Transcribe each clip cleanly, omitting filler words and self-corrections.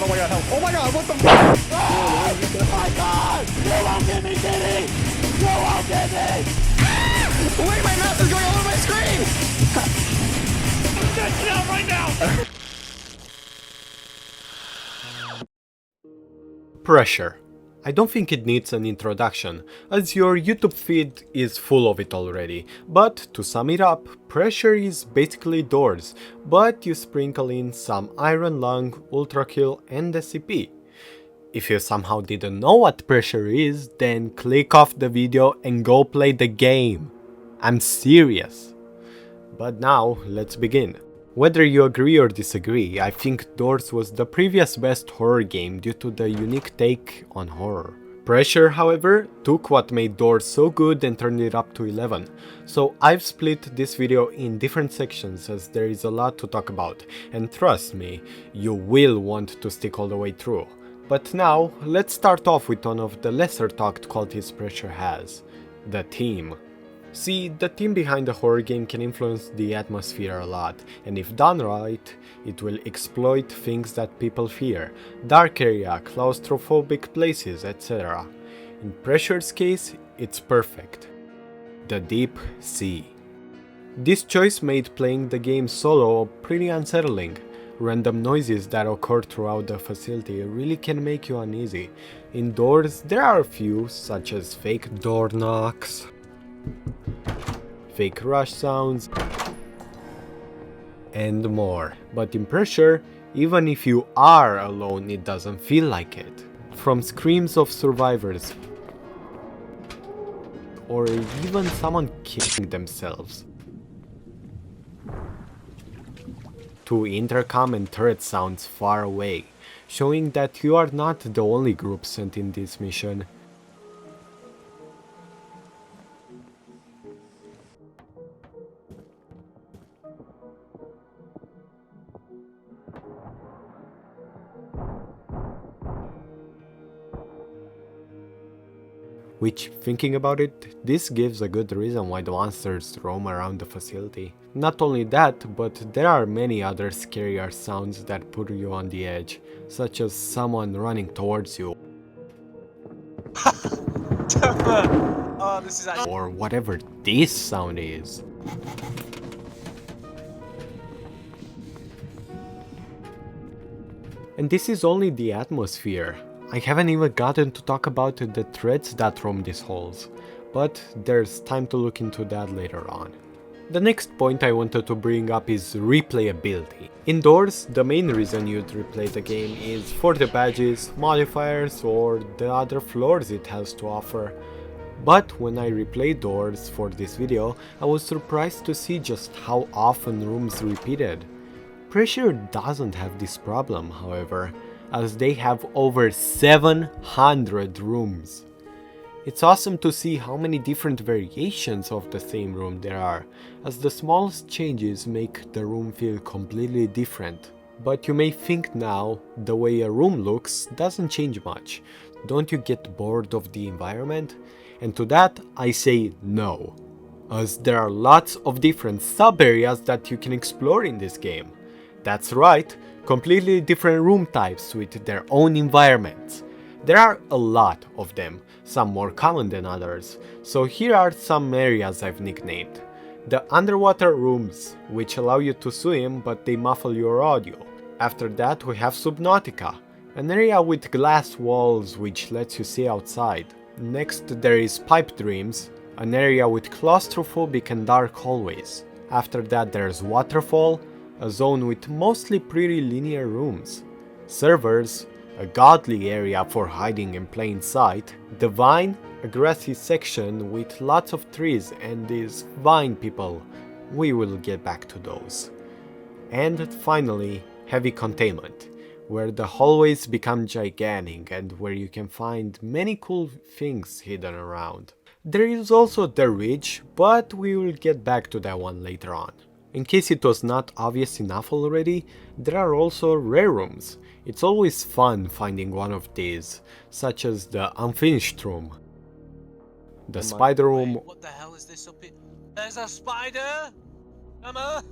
oh my god, help. Oh my god, what the fuck? Oh my god! You won't get me, Kitty! You won't get me! Wait, my mouse is going all over my screen! Get out right now! Pressure. I don't think it needs an introduction, as your YouTube feed is full of it already, but to sum it up, Pressure is basically Doors, but you sprinkle in some Iron Lung, Ultra Kill and SCP. If you somehow didn't know what Pressure is, then click off the video and go play the game. I'm serious. But now, let's begin. Whether you agree or disagree, I think Doors was the previous best horror game due to the unique take on horror. Pressure, however, took what made Doors so good and turned it up to 11, so I've split this video in different sections as there is a lot to talk about, and trust me, you will want to stick all the way through. But now, let's start off with one of the lesser talked qualities Pressure has, the theme. See, the theme behind a horror game can influence the atmosphere a lot, and if done right, it will exploit things that people fear, dark area, claustrophobic places, etc. In Pressure's case, it's perfect. The deep sea. This choice made playing the game solo pretty unsettling. Random noises that occur throughout the facility really can make you uneasy. Indoors, there are a few, such as fake door knocks, fake rush sounds, and more. But in Pressure, even if you are alone, it doesn't feel like it. From screams of survivors, or even someone killing themselves, to intercom and turret sounds far away, showing that you are not the only group sent in this mission. Which, thinking about it, this gives a good reason why the monsters roam around the facility. Not only that, but there are many other scarier sounds that put you on the edge, such as someone running towards you. Oh, this is actually... Or whatever this sound is. And this is only the atmosphere. I haven't even gotten to talk about the threats that roam these halls, but there's time to look into that later on. The next point I wanted to bring up is replayability. Indoors, the main reason you'd replay the game is for the badges, modifiers, or the other floors it has to offer. But when I replayed Doors for this video, I was surprised to see just how often rooms repeated. Pressure doesn't have this problem, however, as they have over 700 rooms. It's awesome to see how many different variations of the same room there are, as the smallest changes make the room feel completely different. But you may think now, the way a room looks doesn't change much. Don't you get bored of the environment? And to that I say no, as there are lots of different sub-areas that you can explore in this game. That's right, completely different room types with their own environments. There are a lot of them, some more common than others, so here are some areas I've nicknamed. The underwater rooms, which allow you to swim but they muffle your audio. After that we have Subnautica, an area with glass walls which lets you see outside. Next there is Pipe Dreams, an area with claustrophobic and dark hallways. After that there's Waterfall, a zone with mostly pretty linear rooms. Servers, a godly area for hiding in plain sight. The Vine, a grassy section with lots of trees and these vine people. We will get back to those. And finally, Heavy Containment, where the hallways become gigantic and where you can find many cool things hidden around. There is also The Ridge, but we will get back to that one later on. In case it was not obvious enough already, there are also rare rooms. It's always fun finding one of these, such as the Unfinished Room, the Spider Room. Wait, what the hell is this up here? There's a spider! Emma!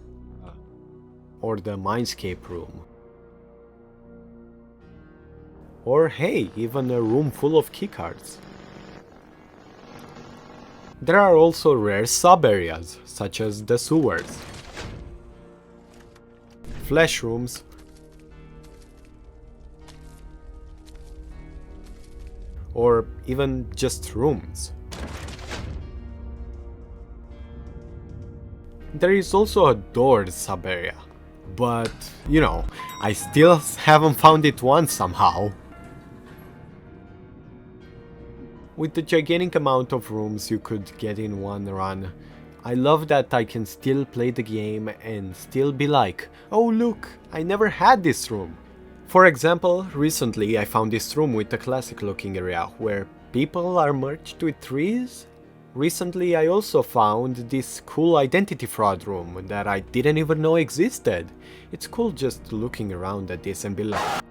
Or the Mindscape Room. Or hey, even a room full of keycards. There are also rare sub-areas, such as the sewers, flash rooms, or even just rooms. There is also a doors sub-area, but you know, I still haven't found it once somehow. With the gigantic amount of rooms you could get in one run, I love that I can still play the game and still be like, oh look, I never had this room. For example, recently I found this room with a classic looking area where people are merged with trees. Recently I also found this cool identity fraud room that I didn't even know existed. It's cool just looking around at this and be like...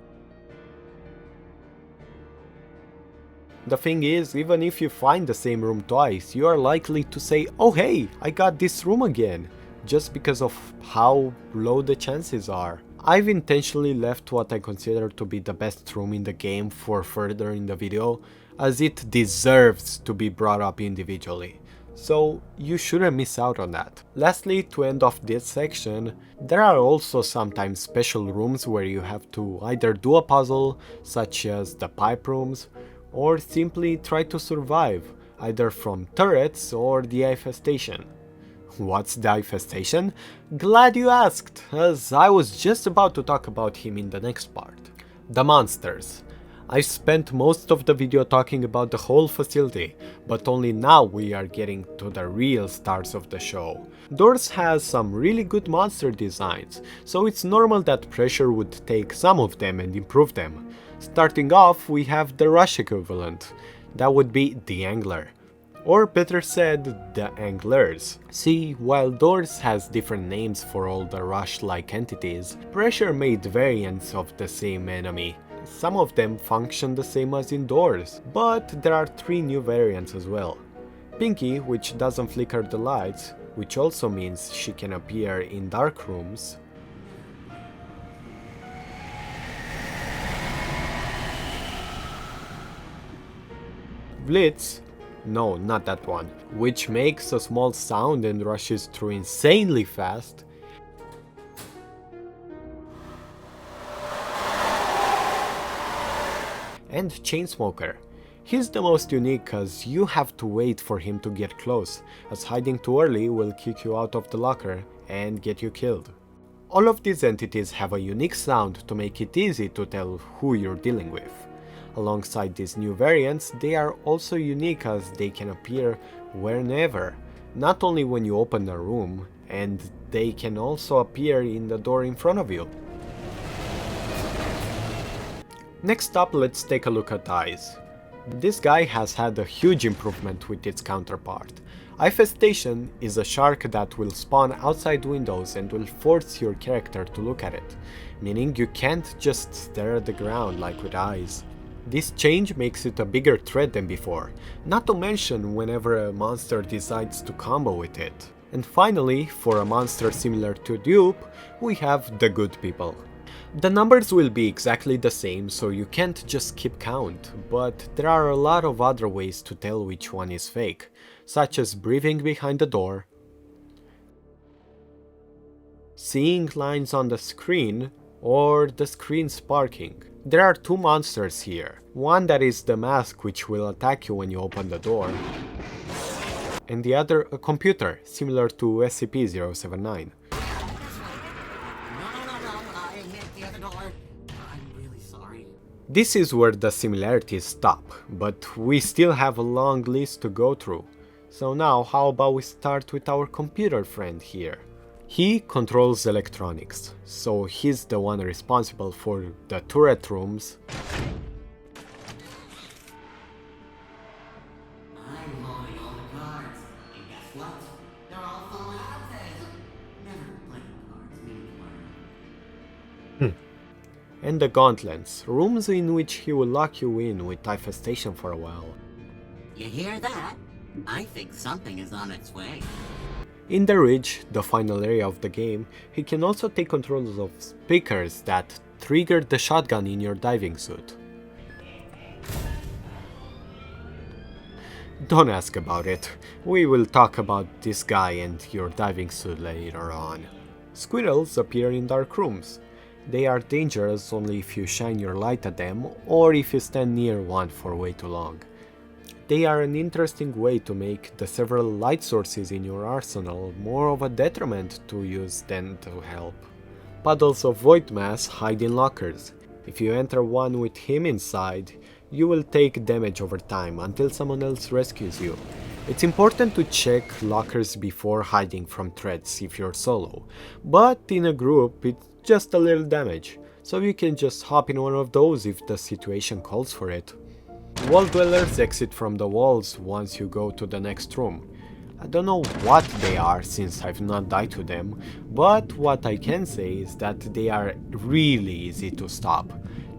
The thing is, even if you find the same room twice, you are likely to say, oh hey, I got this room again, just because of how low the chances are. I've intentionally left what I consider to be the best room in the game for further in the video, as it deserves to be brought up individually. So you shouldn't miss out on that. Lastly, to end off this section, there are also sometimes special rooms where you have to either do a puzzle, such as the pipe rooms, or simply try to survive, either from turrets or the infestation. What's the infestation? Glad you asked, as I was just about to talk about him in the next part. The monsters. I spent most of the video talking about the whole facility, but only now we are getting to the real stars of the show. Doors has some really good monster designs, so it's normal that Pressure would take some of them and improve them. Starting off, we have the rush equivalent. That would be the angler. Or better said, the anglers. See, while Doors has different names for all the rush-like entities, Pressure made variants of the same enemy. Some of them function the same as in Doors, but there are 3 new variants as well. Pinky, which doesn't flicker the lights, which also means she can appear in dark rooms. Blitz, no, not that one, which makes a small sound and rushes through insanely fast. And Chainsmoker. He's the most unique cause you have to wait for him to get close, as hiding too early will kick you out of the locker and get you killed. All of these entities have a unique sound to make it easy to tell who you're dealing with. Alongside these new variants, they are also unique as they can appear whenever, not only when you open a room, and they can also appear in the door in front of you. Next up, let's take a look at eyes. This guy has had a huge improvement with its counterpart. Infestation is a shark that will spawn outside windows and will force your character to look at it, meaning you can't just stare at the ground like with eyes. This change makes it a bigger threat than before, not to mention whenever a monster decides to combo with it. And finally, for a monster similar to Dupe, we have the good people. The numbers will be exactly the same, so you can't just keep count, but there are a lot of other ways to tell which one is fake, such as breathing behind the door, seeing lines on the screen, or the screen sparking. There are 2 monsters here, one that is the mask which will attack you when you open the door, and the other a computer, similar to SCP-079. This is where the similarities stop, but we still have a long list to go through. So now how about we start with our computer friend here. He controls electronics, so he's the one responsible for the turret rooms, I'm holding all the cards, and guess what? They're all falling out. Never playing cards means learn. and the gauntlets, rooms in which he will lock you in with infestation for a while. You hear that? I think something is on its way. In the Ridge, the final area of the game, he can also take control of speakers that trigger the shotgun in your diving suit. Don't ask about it. We will talk about this guy and your diving suit later on. Squirrels appear in dark rooms. They are dangerous only if you shine your light at them or if you stand near one for way too long. They are an interesting way to make the several light sources in your arsenal more of a detriment to use than to help. Puddles of void mass hide in lockers. If you enter one with him inside, you will take damage over time until someone else rescues you. It's important to check lockers before hiding from threats if you're solo, but in a group it's just a little damage, so you can just hop in one of those if the situation calls for it. Wall dwellers exit from the walls once you go to the next room. I don't know what they are since I've not died to them, but what I can say is that they are really easy to stop,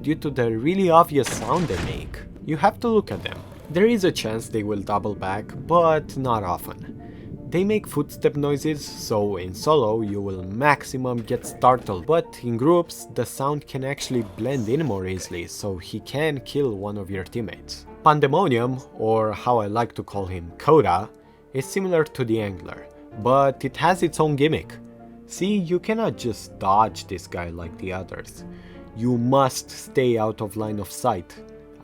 due to the really obvious sound they make. You have to look at them. There is a chance they will double back, but not often. They make footstep noises, so in solo you will maximum get startled, but in groups the sound can actually blend in more easily, so he can kill one of your teammates. Pandemonium, or how I like to call him Coda, is similar to the Angler, but it has its own gimmick. See, you cannot just dodge this guy like the others. You must stay out of line of sight,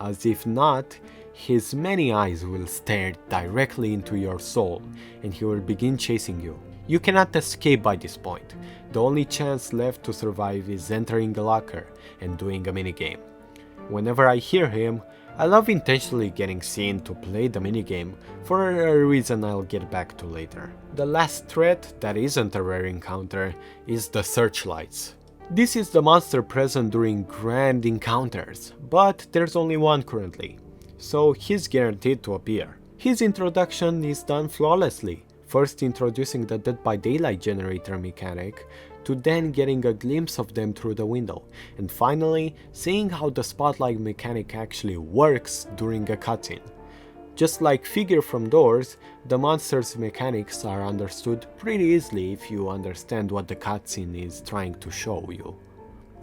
as if not, his many eyes will stare directly into your soul and he will begin chasing you. You cannot escape by this point. The only chance left to survive is entering a locker and doing a minigame. Whenever I hear him, I love intentionally getting seen to play the minigame for a reason I'll get back to later. The last threat that isn't a rare encounter is the searchlights. This is the monster present during grand encounters, but there's only one currently, so he's guaranteed to appear. His introduction is done flawlessly, first introducing the Dead by Daylight generator mechanic, to then getting a glimpse of them through the window, and finally seeing how the spotlight mechanic actually works during a cutscene. Just like Figure from Doors, the monster's mechanics are understood pretty easily if you understand what the cutscene is trying to show you.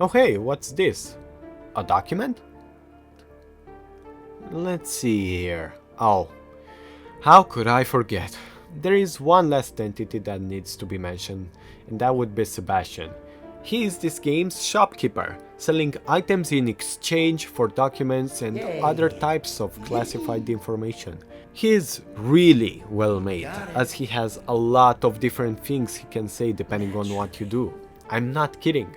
Oh hey, what's this? A document? Let's see here. Oh, how could I forget? There is one last entity that needs to be mentioned, and that would be Sebastian. He is this game's shopkeeper, selling items in exchange for documents and other types of classified information. He is really well made, as he has a lot of different things he can say depending on what you do. I'm not kidding.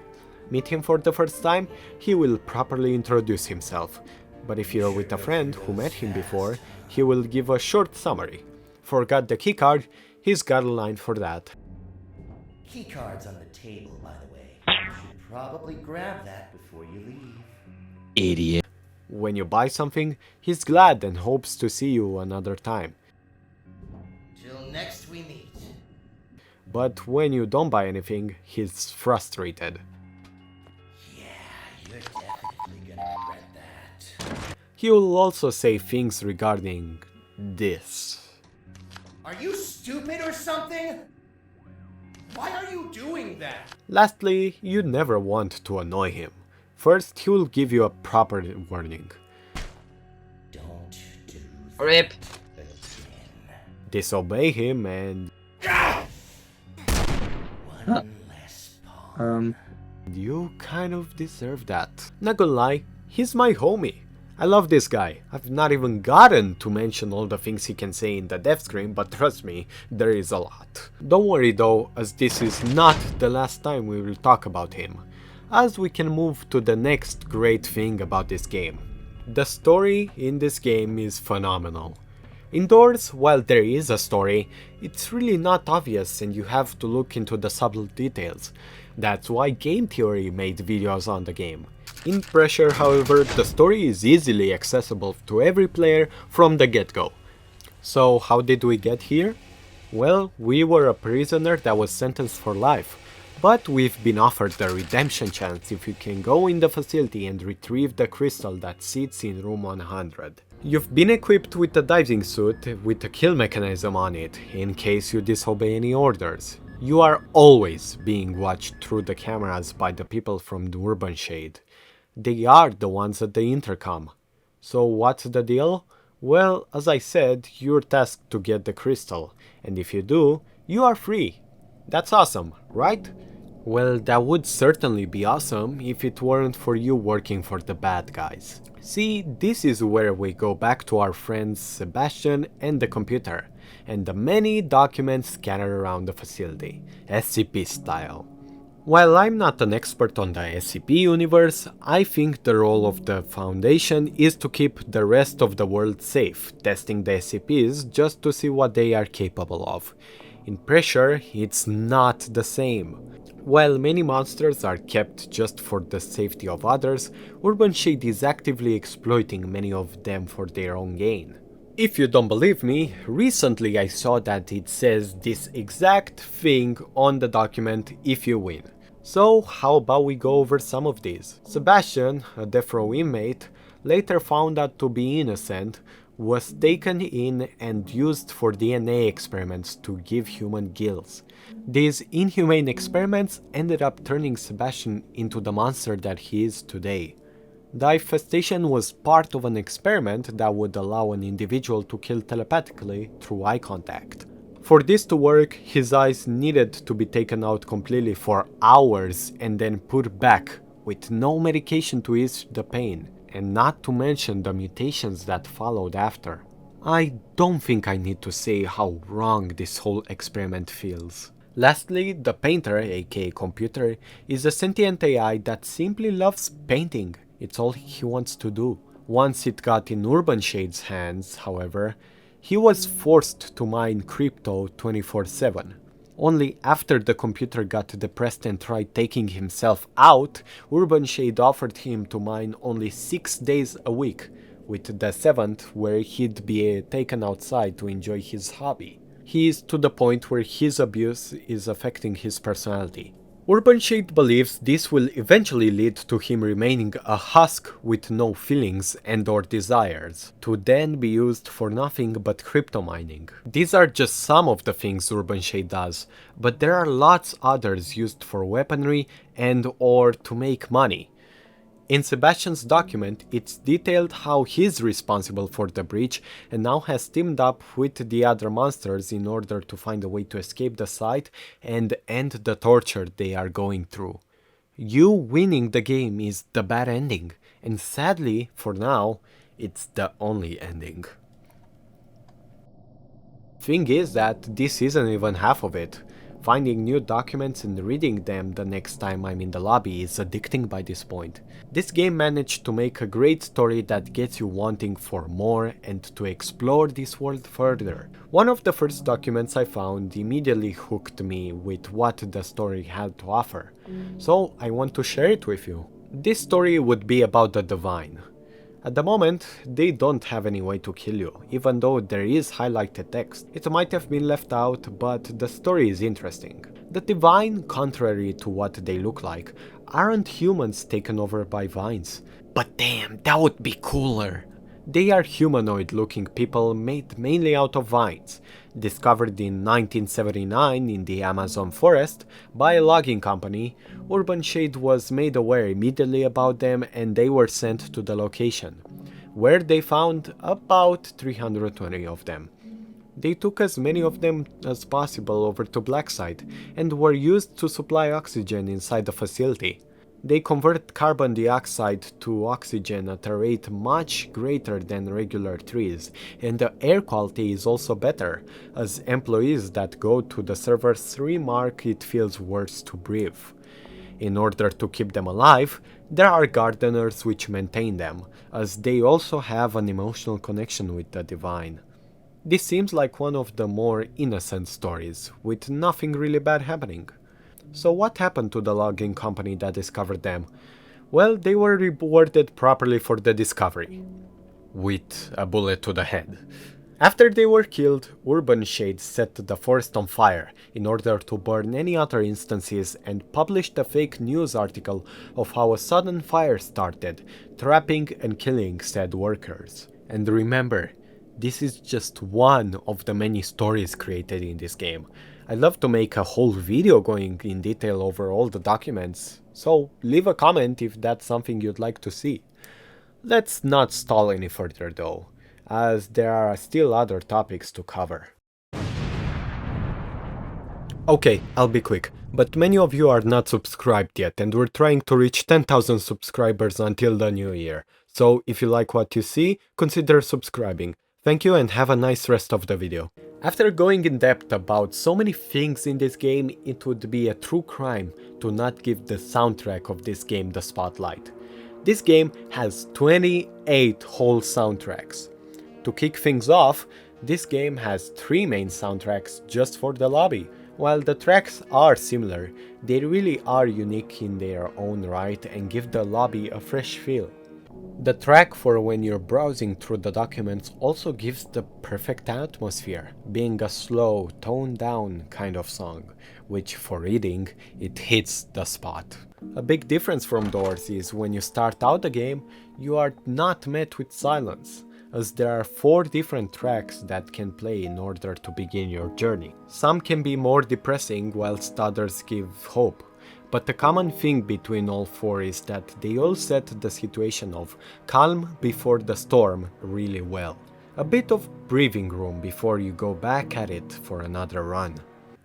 Meet him for the first time, he will properly introduce himself. But if you're with a friend who met him before, he will give a short summary. Forgot the keycard, he's got a line for that. Keycard's on the table, by the way. You should probably grab that before you leave. Idiot. When you buy something, he's glad and hopes to see you another time. Till next we meet. But when you don't buy anything, he's frustrated. Yeah, you're definitely gonna regret that. He will also say things regarding this. Are you stupid or something? Why are you doing that? Lastly, you never want to annoy him. First, he will give you a proper warning. Don't do Rip. that again. Disobey him and One less pawn. you kind of deserve that. Not gonna lie, he's my homie. I love this guy. I've not even gotten to mention all the things he can say in the death screen, but trust me, there is a lot. Don't worry though, as this is not the last time we will talk about him, as we can move to the next great thing about this game. The story in this game is phenomenal. Indoors, while there is a story, it's really not obvious and you have to look into the subtle details. That's why Game Theory made videos on the game. In Pressure, however, the story is easily accessible to every player from the get-go. So how did we get here? Well, we were a prisoner that was sentenced for life, but we've been offered the redemption chance if you can go in the facility and retrieve the crystal that sits in room 100. You've been equipped with a diving suit with a kill mechanism on it, in case you disobey any orders. You are always being watched through the cameras by the people from the Urban Shade. They are the ones at the intercom. So what's the deal? Well, as I said, you're tasked to get the crystal, and if you do, you are free. That's awesome, right? Well, that would certainly be awesome if it weren't for you working for the bad guys. See, this is where we go back to our friends Sebastian and the computer, and the many documents scattered around the facility, SCP style. While I'm not an expert on the SCP universe, I think the role of the Foundation is to keep the rest of the world safe, testing the SCPs just to see what they are capable of. In Pressure, it's not the same. While many monsters are kept just for the safety of others, Urban Shade is actively exploiting many of them for their own gain. If you don't believe me, recently I saw that it says this exact thing on the document if you win. So how about we go over some of these? Sebastian, a death row inmate, later found out to be innocent, was taken in and used for DNA experiments to give human gills. These inhumane experiments ended up turning Sebastian into the monster that he is today. The infestation was part of an experiment that would allow an individual to kill telepathically through eye contact. For this to work, his eyes needed to be taken out completely for hours and then put back, with no medication to ease the pain, and not to mention the mutations that followed after. I don't think I need to say how wrong this whole experiment feels. Lastly, the painter, aka computer, is a sentient AI that simply loves painting. It's all he wants to do. Once it got in Urban Shade's hands, however, he was forced to mine crypto 24/7. Only after the computer got depressed and tried taking himself out, Urban Shade offered him to mine only 6 days a week, with the 7th where he'd be taken outside to enjoy his hobby. He is to the point where his abuse is affecting his personality. Urban Shade believes this will eventually lead to him remaining a husk with no feelings and or desires, to then be used for nothing but crypto mining. These are just some of the things Urban Shade does, but there are lots others used for weaponry and or to make money. In Sebastian's document, it's detailed how he's responsible for the breach and now has teamed up with the other monsters in order to find a way to escape the site and end the torture they are going through. You winning the game is the bad ending, and sadly, for now, it's the only ending. Thing is that this isn't even half of it. Finding new documents and reading them the next time I'm in the lobby is addicting by this point. This game managed to make a great story that gets you wanting for more and to explore this world further. One of the first documents I found immediately hooked me with what the story had to offer, so I want to share it with you. This story would be about the Divine. At the moment, they don't have any way to kill you, even though there is highlighted text. It might have been left out, but the story is interesting. The Divine, contrary to what they look like, aren't humans taken over by vines. But damn, that would be cooler! They are humanoid-looking people made mainly out of vines, discovered in 1979 in the Amazon forest by a logging company. Urban Shade was made aware immediately about them and they were sent to the location, where they found about 320 of them. They took as many of them as possible over to Blacksite and were used to supply oxygen inside the facility. They convert carbon dioxide to oxygen at a rate much greater than regular trees, and the air quality is also better, as employees that go to the servers remark it feels worse to breathe. In order to keep them alive, there are gardeners which maintain them, as they also have an emotional connection with the Divine. This seems like one of the more innocent stories, with nothing really bad happening. So what happened to the logging company that discovered them? Well, they were rewarded properly for the discovery, with a bullet to the head. After they were killed, Urban Shade set the forest on fire in order to burn any other instances and published a fake news article of how a sudden fire started, trapping and killing said workers. And remember, this is just one of the many stories created in this game. I'd love to make a whole video going in detail over all the documents, so leave a comment if that's something you'd like to see. Let's not stall any further though. as there are still other topics to cover. Okay, I'll be quick, but many of you are not subscribed yet and we're trying to reach 10,000 subscribers until the new year. So if you like what you see, consider subscribing. Thank you and have a nice rest of the video. After going in depth about so many things in this game, it would be a true crime to not give the soundtrack of this game the spotlight. This game has 28 whole soundtracks. To kick things off, this game has 3 main soundtracks just for the lobby. While the tracks are similar, they really are unique in their own right and give the lobby a fresh feel. The track for when you're browsing through the documents also gives the perfect atmosphere, being a slow, toned down kind of song, which for reading, it hits the spot. A big difference from Doors is when you start out the game, you are not met with silence, as there are 4 different tracks that can play in order to begin your journey. Some can be more depressing whilst others give hope, but the common thing between all 4 is that they all set the situation of calm before the storm really well. A bit of breathing room before you go back at it for another run.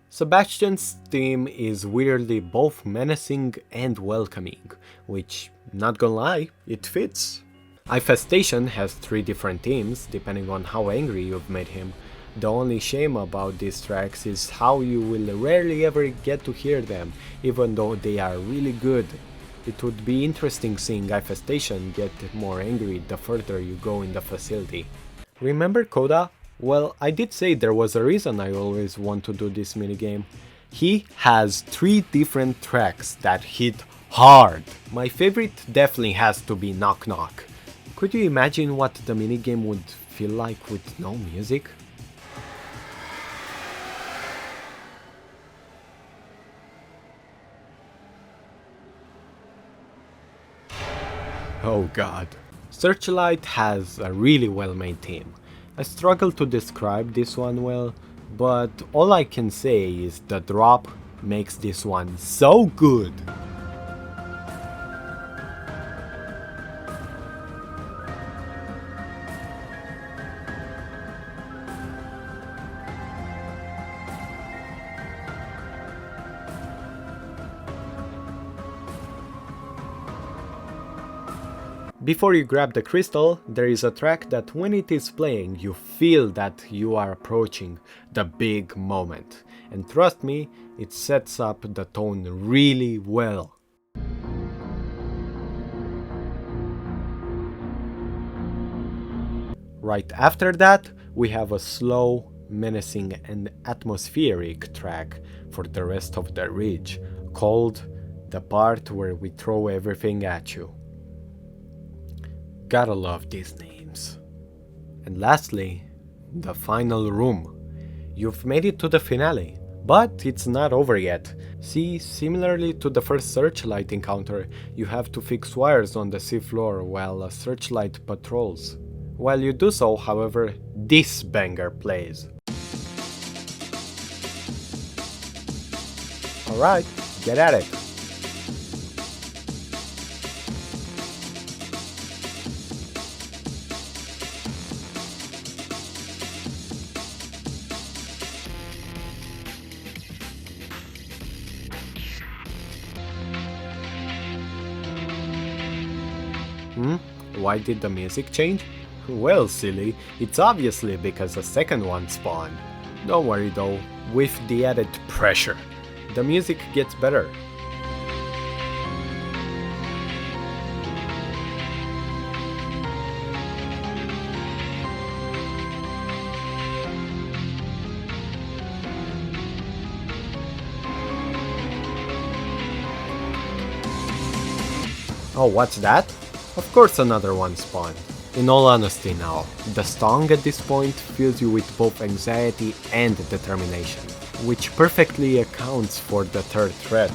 Sebastian's theme is weirdly both menacing and welcoming, which, not gonna lie, it fits. Infestation has 3 different themes, depending on how angry you've made him. The only shame about these tracks is how you will rarely ever get to hear them, even though they are really good. It would be interesting seeing Infestation get more angry the further you go in the facility. Remember Coda? Well, I did say there was a reason I always want to do this minigame. He has 3 different tracks that hit hard. My favorite definitely has to be Knock Knock. Could you imagine what the minigame would feel like with no music? Oh god. Searchlight has a really well made theme. I struggle to describe this one well, but all I can say is the drop makes this one so good. Before you grab the crystal, there is a track that when it is playing, you feel that you are approaching the big moment. And trust me, it sets up the tone really well. Right after that, we have a slow, menacing and atmospheric track for the rest of the ridge, called the part where we throw everything at you. Gotta love these names. And lastly, the final room. You've made it to the finale, but it's not over yet. See, similarly to the first searchlight encounter, you have to fix wires on the seafloor while a searchlight patrols. While you do so, however, this banger plays. Alright, get at it. Why did the music change? Well, silly, it's obviously because a second one spawned. Don't worry though, with the added pressure, the music gets better. Oh, what's that? Of course another one spawned. In all honesty now, the song at this point fills you with both anxiety and determination, which perfectly accounts for the third threat.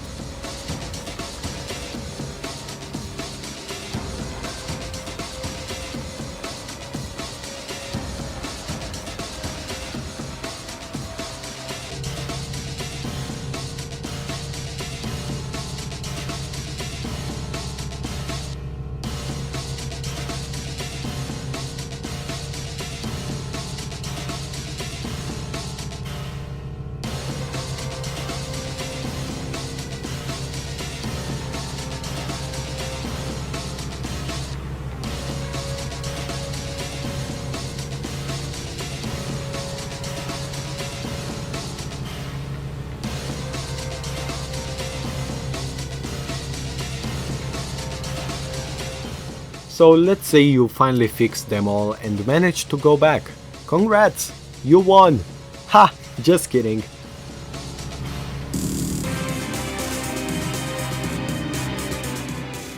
So let's say you finally fixed them all and managed to go back. Congrats! You won! Ha! Just kidding.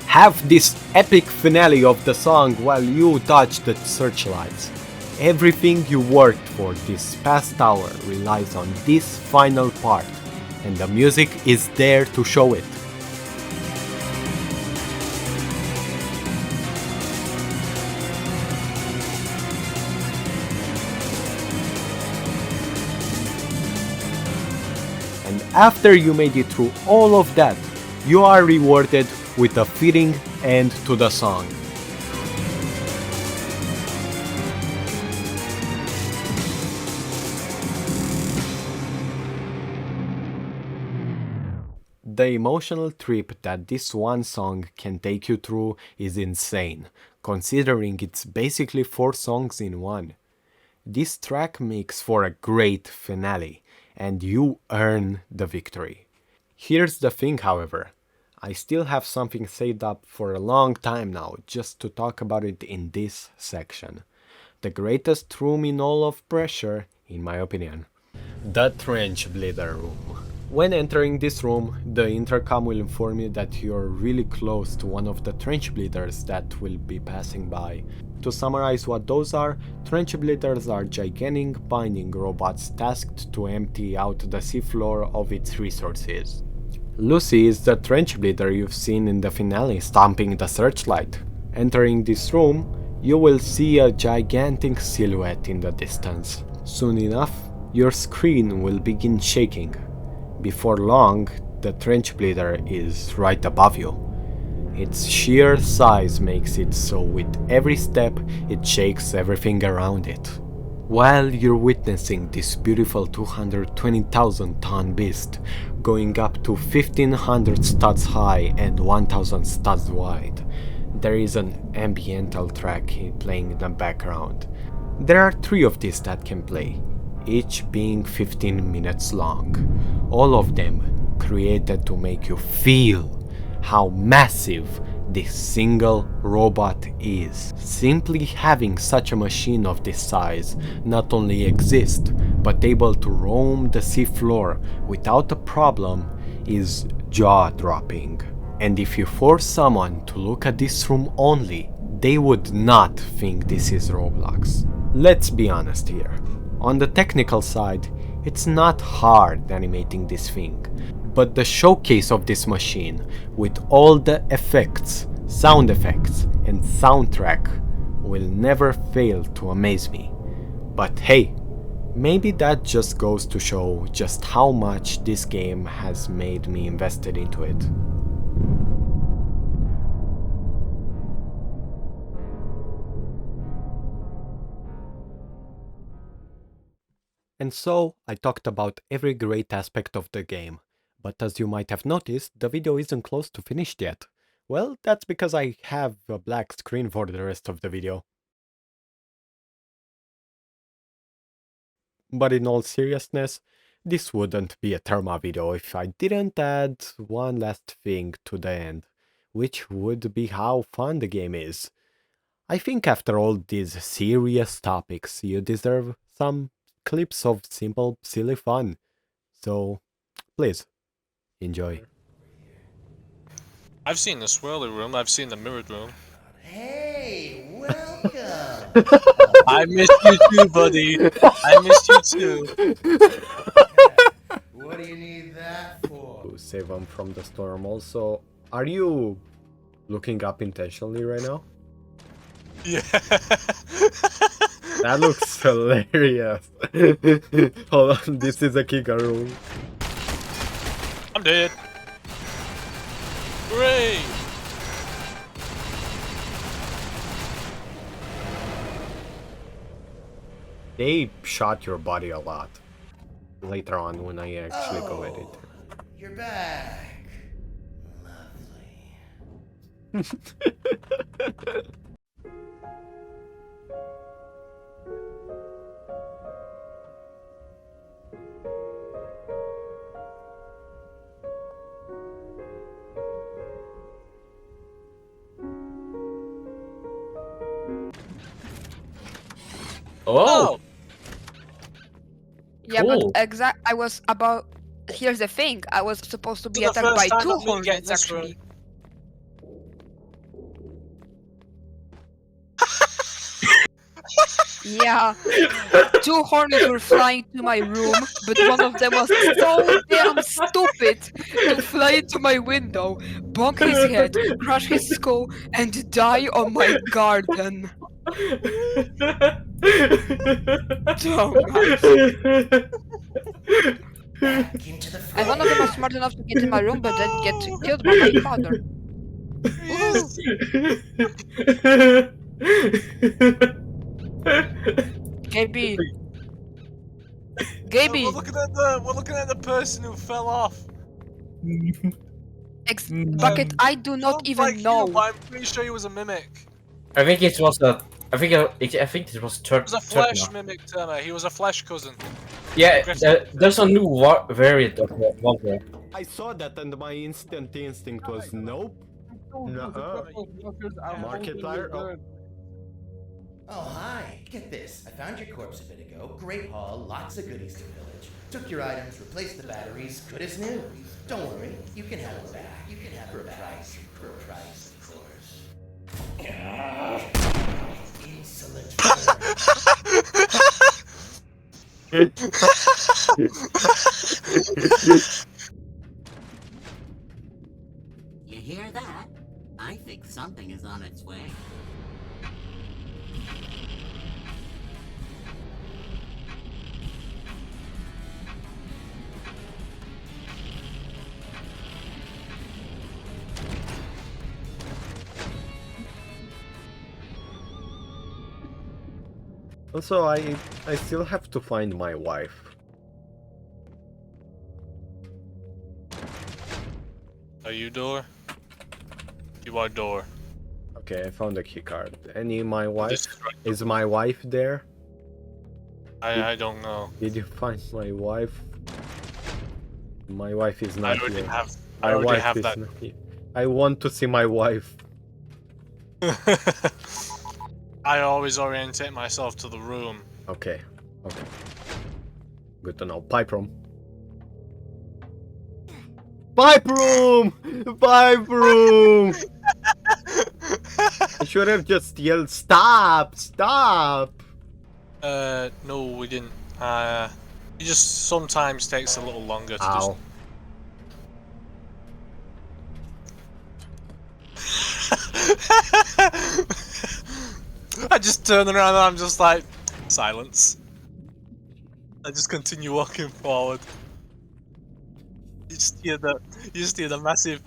Have this epic finale of the song while you dodge the searchlights. Everything you worked for this past hour relies on this final part, and the music is there to show it. And after you made it through all of that, you are rewarded with a fitting end to the song. The emotional trip that this one song can take you through is insane, considering it's basically 4 songs in one. This track makes for a great finale, and you earn the victory. Here's the thing, however. I still have something saved up for a long time now, just to talk about it in this section. The greatest room in all of Pressure, in my opinion. The Trench Bleeder room. When entering this room, the intercom will inform you that you're really close to one of the trench bleeders that will be passing by. To summarize what those are, trench bleeders are gigantic binding robots tasked to empty out the seafloor of its resources. Lucy is the trench bleeder you've seen in the finale stomping the searchlight. Entering this room, you will see a gigantic silhouette in the distance. Soon enough, your screen will begin shaking. Before long, the trench bleeder is right above you. Its sheer size makes it so with every step it shakes everything around it. While you're witnessing this beautiful 220,000 ton beast going up to 1500 studs high and 1000 studs wide, there is an ambiental track playing in the background. There are 3 of these that can play, each being 15 minutes long, all of them created to make you feel how massive this single robot is. Simply having such a machine of this size not only exist, but able to roam the seafloor without a problem is jaw-dropping. And if you force someone to look at this room only, they would not think this is Roblox. Let's be honest here. On the technical side, it's not hard animating this thing, but the showcase of this machine, with all the effects, sound effects, and soundtrack, will never fail to amaze me. But hey, maybe that just goes to show just how much this game has made me invested into it. And so, I talked about every great aspect of the game, but as you might have noticed, the video isn't close to finished yet. Well, that's because I have a black screen for the rest of the video. But in all seriousness, this wouldn't be a Therma video if I didn't add one last thing to the end, which would be how fun the game is. I think after all these serious topics, you deserve some clips of simple, silly fun. So, please, enjoy. I've seen the swirly room. I've seen the mirrored room. Hey, welcome! I missed you too, buddy. I missed you too. What do you need that for? To save them from the storm. Also, are you looking up intentionally right now? Yeah. That looks hilarious. Hold on, this is a Kika room. I'm dead. Hooray! They shot your body a lot. Later on when I actually go edit. You're back. Lovely. Oh, Yeah, cool. but I was about. Here's the thing. I was supposed to be This is the attacked by first time two that we get hornets this room. actually. Yeah, two hornets were flying to my room, but one of them was so damn stupid to fly into my window, bonk his head, crush his skull, and die on my garden. Dumbass. Back into the And one of them was smart enough to get in my room, but then get killed by my father. Gaby. Gaby. We're looking at the person who fell off. Bucket, I do not Looked even like you, know. but I'm pretty sure he was a mimic. I think it was a. I think it was He was a flesh mimic, Turner. He was a flesh cousin. Yeah, there's a new variant of Wonder. I saw that and my instant instinct was nope. Nuh-uh. Markiplier? Oh. Oh, hi. Get this. I found your corpse a bit ago. Great haul, lots of goodies to pillage. Took your items, replaced the batteries, good as new. Don't worry, you can have it back. You can have it back. For a price, of course. Insolent. You hear that? I think something is on its way. Also, I still have to find my wife. Are you door? You are door. Okay, I found a key card. Any my wife? Is my wife there? I don't know. Did you find my wife? My wife is I not already here. have. I My already wife have is that. not here. I want to see my wife. I always orientate myself to the room. Okay, okay. Good to know. Pipe room. Pipe room! Pipe room! I should have just yelled, stop! Stop! No, we didn't. It just sometimes takes a little longer to Ow. I just turn around and I'm just like, silence. I just continue walking forward. You just hear the massive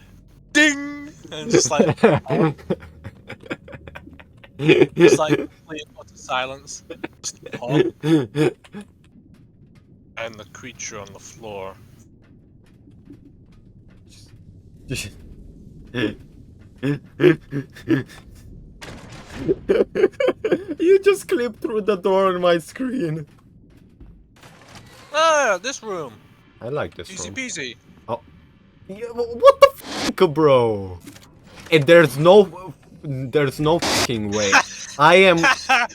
ding, and just like, just like complete utter silence. Just pop. And the creature on the floor. You just clipped through the door on my screen. Ah, this room. I like this Easy room. peasy. Oh. Yeah, what the fuck, bro? And there's no fucking way. I am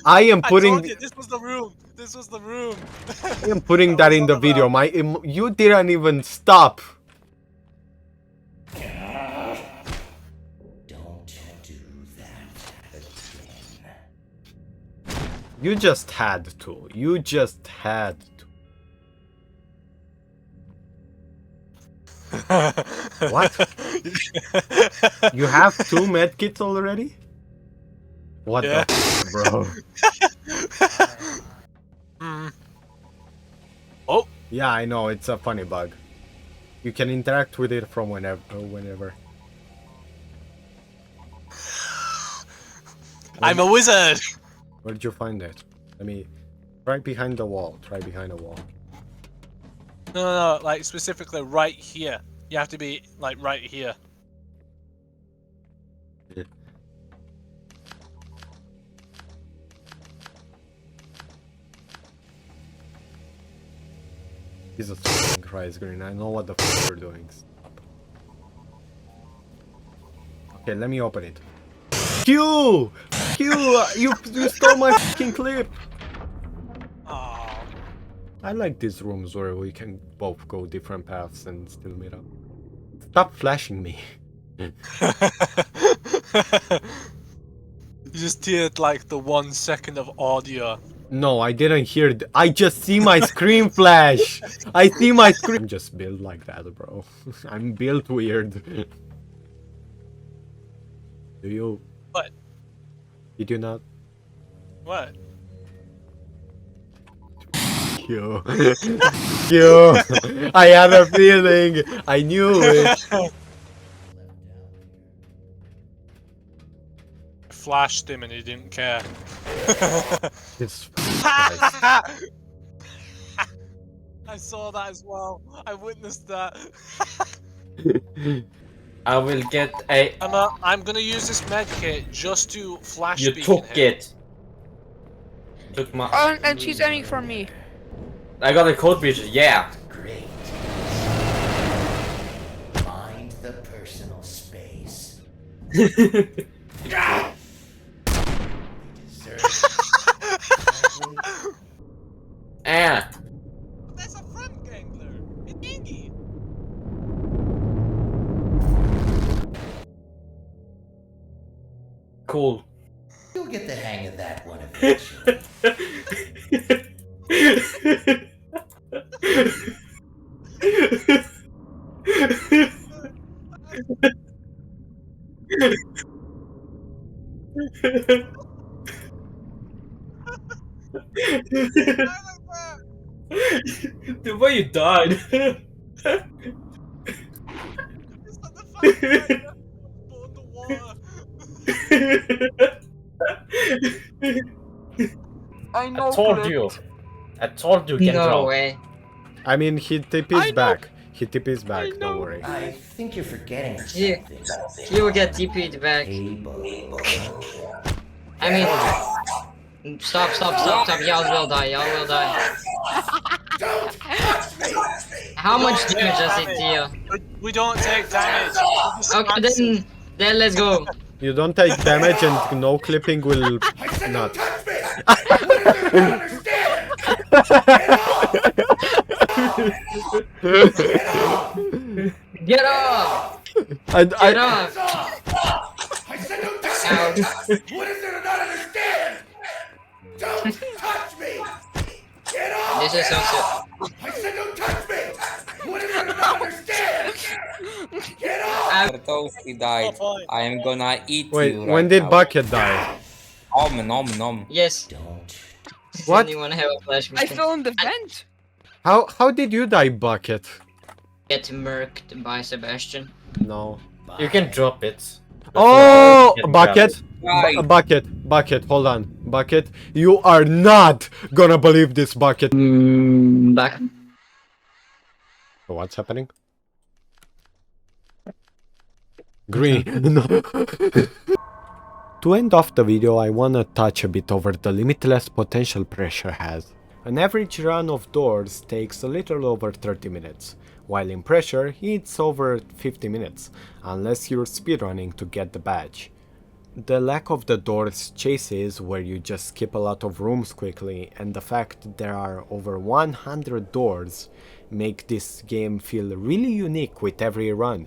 I putting told you, this was the room. This was the room. I am putting that in the video. You didn't even stop. Don't do that again. You just had to. You just had to. What? You have 2 medkits already? What Yeah. the f, bro? Oh, Yeah, I know, it's a funny bug. You can interact with it from whenever. I'm a wizard. Where did you find it? Let me... Right behind the wall. Try behind the wall. No, like specifically right here. You have to be like right here. Jesus fucking Christ, Green. I know what the fuck you're doing. Stop. Okay, let me open it. Q! Q! You stole my fucking clip! I like these rooms where we can both go different paths and still meet up. Stop flashing me. You just heard like the 1 second of audio. No, I didn't hear. I just see my screen flash. I see my screen. I'm just built like that, bro. I'm built weird. Do you? What? Did you not? What? You. You. I had a feeling. I knew it. Flashed him and he didn't care. It's. I saw that as well. I witnessed that. I will get a. I'm gonna use this med kit just to flash You beacon took him. it. Took my. And she's aiming for me. I got a code breach. Yeah. Great. Mind the personal space. Deserve Ah. That's a front gangler. It's Ingy. Cool. You'll get the hang of that one eventually. The way you died. It's not the front gangler. Underwater. I know. I told you. I told you, Kendra. No way. I mean, he TP's back. He TP's back. Don't worry. I think you're forgetting You- something. He will get TP'd back. Table. I mean, stop. Y'all will die. How much damage does it deal? We don't take damage. Okay, then let's go. You don't take damage and no clipping will not. Get off! And Get off! I said don't touch Ow. me! What is there to not understand? Don't touch me! Get off! This is so sick. I said don't touch me! What is there to not understand? Get off! Toasty died. I am gonna eat wait, you. when right did now. Bucket die? Nom. Yes. Don't. What? Anyone have a flash? I fell in the vent. How did you die, Bucket? Get murked by Sebastian. No. You can drop it. Oh, Get Bucket. Right. Bucket. Hold on, Bucket. You are not gonna believe this, Bucket. Back. What's happening? Green. No. To end off the video, I wanna touch a bit over the limitless potential Pressure has. An average run of Doors takes a little over 30 minutes, while in Pressure it's over 50 minutes, unless you're speedrunning to get the badge. The lack of the Doors chases where you just skip a lot of rooms quickly, and the fact there are over 100 doors make this game feel really unique with every run.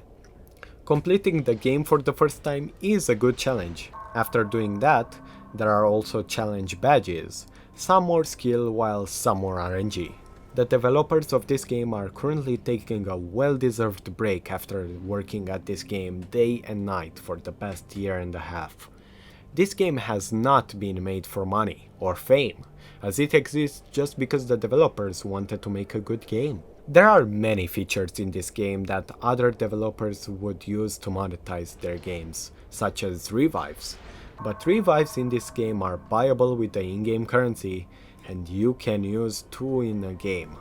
Completing the game for the first time is a good challenge. After doing that, there are also challenge badges, some more skill while some more RNG. The developers of this game are currently taking a well-deserved break after working at this game day and night for the past year and a half. This game has not been made for money or fame, as it exists just because the developers wanted to make a good game. There are many features in this game that other developers would use to monetize their games, such as revives. But revives in this game are buyable with the in-game currency, and you can use 2 in a game,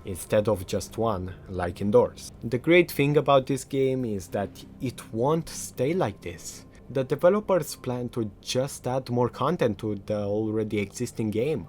instead of just 1, like in Doors. The great thing about this game is that it won't stay like this. The developers plan to just add more content to the already existing game.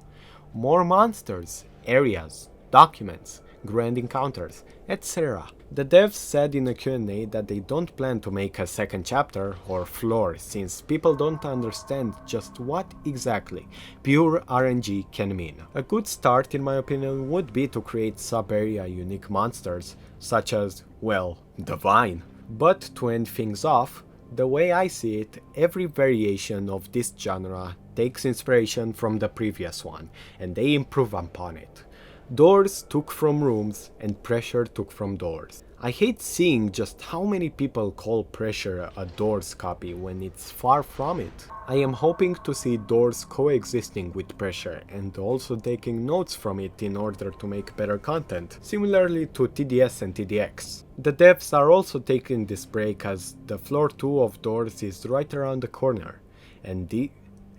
More monsters, areas, documents, grand encounters, etc. The devs said in a Q&A that they don't plan to make a second chapter or floor since people don't understand just what exactly pure RNG can mean. A good start in my opinion would be to create sub-area unique monsters such as, well, the vine. But to end things off, the way I see it, every variation of this genre takes inspiration from the previous one and they improve upon it. Doors took from rooms and Pressure took from Doors. I hate seeing just how many people call Pressure a Doors copy when it's far from it. I am hoping to see Doors coexisting with Pressure and also taking notes from it in order to make better content, similarly to TDS and TDX. The devs are also taking this break as the floor 2 of Doors is right around the corner, and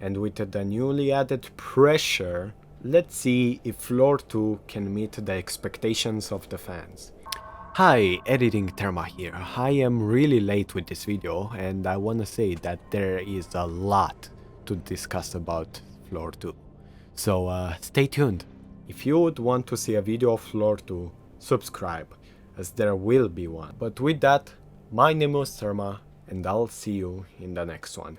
with the newly added Pressure, let's see if floor 2 can meet the expectations of the fans. Hi, Editing Therma here. I am really late with this video and I wanna say that there is a lot to discuss about floor 2. So stay tuned. If you would want to see a video of floor 2, subscribe, as there will be one. But with that, my name was Therma and I'll see you in the next one.